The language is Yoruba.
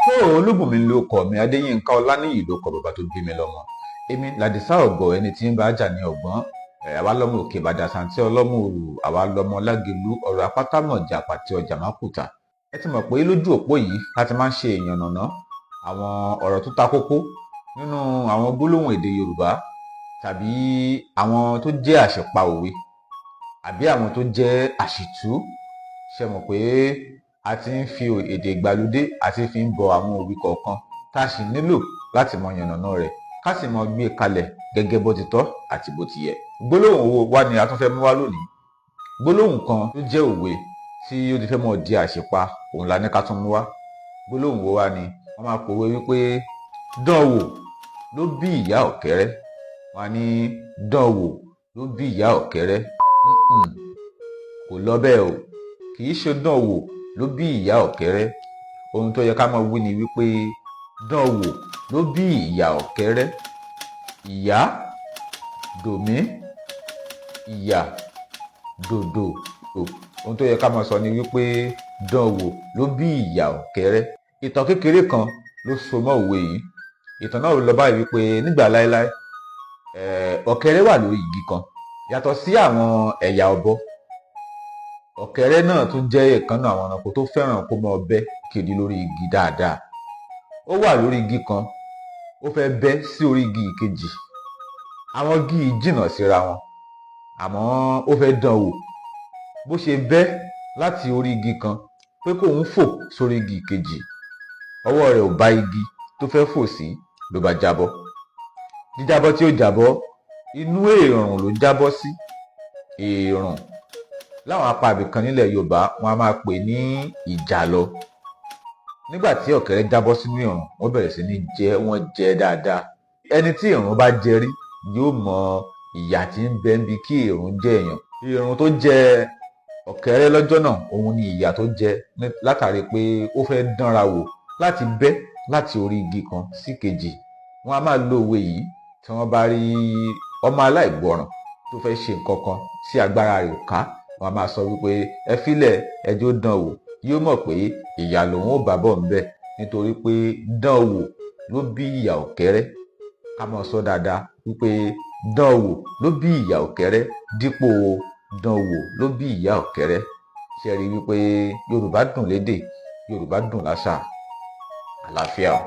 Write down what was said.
Olúbùnmi ló kọ mi, Adéyínká Ọláníyì ló kọ bàbá tó bí mi lọ́mọ. Èmi làdìsá ọ̀gọ̀, ẹni tí ń bá jà ní ọ̀gbọ́n. Àwa lọ́mọ òkè ìbàdàn àsàntí ọlọ́mọ òru, àwa lọ́mọ lágẹ̀lú ọ̀rọ̀ apátámọ̀jà àpàtì ọjà mákùtà. Ẹ ti mọ̀ pé lójú òpó yìí láti máa ń ṣe ìyànnàná àwọn ọ̀rọ̀ tó ta kókó nínú àwọn gbólóhùn èdè Yorùbá, tàbí àwọn tó jẹ́ àṣìpa òwe, àbí àwọn tó jẹ́ àṣìtú. Ṣe mọ̀ pé a ti ń fi èdè ìgbàlódé àti fi ń bọ àwọn òwe kọ̀ọ̀kan tá a sì nílò láti mọ yànnàná rẹ̀, ká sì mọ gbé kalẹ̀ gẹ́gẹ́ bó ti tọ́ àti bó ti yẹ. Gbólóhùn wo wá ni a tún fẹ́ mú wá lónìí? Gbólóhùn kan tó jẹ́ òwe tí ó ti fẹ́ mọ di àṣìpa, òun la ní ká tún mú wá. Gbólóhùn wo wá ni? Wọ́n máa pòwe wípé dán wò ló bí ìyá ọ̀kẹ́rẹ́. Wọ́n á ní dán wò ló bí ìyá ọ̀kẹ́rẹ́. Kò lọ bẹ́ẹ̀ o, kì í ṣe dán wò ló bí ìyá ọ̀kẹ́rẹ́. Ohun tó yẹ ká máa wí ni wípé dán wò ló bí ìyá ọ̀kẹ́rẹ́. Ìyá dòmí, ìyá dòdò. Ohun tó yẹ ká máa sọ ni wípé dán wò ló bí ìyá ọ̀kẹ́rẹ́. Ìtàn kékeré kan ló so mọ́ òwe yìí. Ìtàn náà lọ báyìí wípé nígbà láéláé, ọ̀kẹ́rẹ́ wà lórí igi kan. Yàtọ̀ sí àwọn ẹ̀yà ọ̀bọ, ọ̀kẹ́rẹ́ náà tún jẹ́ ìkan náà àwọn ẹranko tó fẹ́ràn kó máa bẹ́ kiri lórí igi dáadáa. Ó wà lórí igi kan, ó fẹ́ bẹ́ sí orí igi ìkejì. Àwọn igi yìí jìnnà síra wọn, àmọ́ ó fẹ́ dán wò. Bó ṣe bẹ́ láti orí igi kan pé kóun fò sórí igi ìkejì, ọwọ́ rẹ̀ ò bá igi tó fẹ́ fò sí, ló bá jábọ́. Jíjábọ́ tí ó jábọ́, inú èèrùn ló jábọ́ sí. Èèrùn láwọn apá ibìkan nílẹ̀ Yorùbá wọn a máa pè ní ìjàlọ. Nígbà tí ọ̀kẹ́rẹ́ jábọ́ sínú èèrùn, wọ́n bẹ̀rẹ̀ sí ní jẹ, wọ́n jẹ dáadáa. Ẹni tí èèrùn bá jẹ rí yóò mọ ìyà tí ń bẹ níbi kí èèrùn jẹ èèyàn. Èèrùn tó jẹ ọ̀kẹ́rẹ́ lọ́jọ́ náà, òun ni ìyà tó jẹ látàrí pé ó fẹ́ dánra wò láti bẹ́ láti orí igi kan sí kejì. Wọ́n a máa lo òwe yìí tí wọ́n bá rí ọmọ aláìgbọràn tó fẹ́ ṣe nǹkan kan tí agbára rẹ̀ ò ká. Wọ́n a máa sọ wípé ẹ fílẹ̀, ẹjọ́ dán wò, yóò mọ̀ pé ìyà lòun ò bá bọ̀ ńbẹ̀, nítorí pé dán wò ló bí ìyà ọ̀kẹ́rẹ́. Ká máa sọ dáadáa wípé dán wò ló bí ìyà ọ̀kẹ́rẹ́ dípò dán wò ló bí ìyá ọ̀kẹ́rẹ́. Ṣé rí wípé Yorùbá dùn lédè, Yorùbá dùn láṣà. Àlàáfíà o.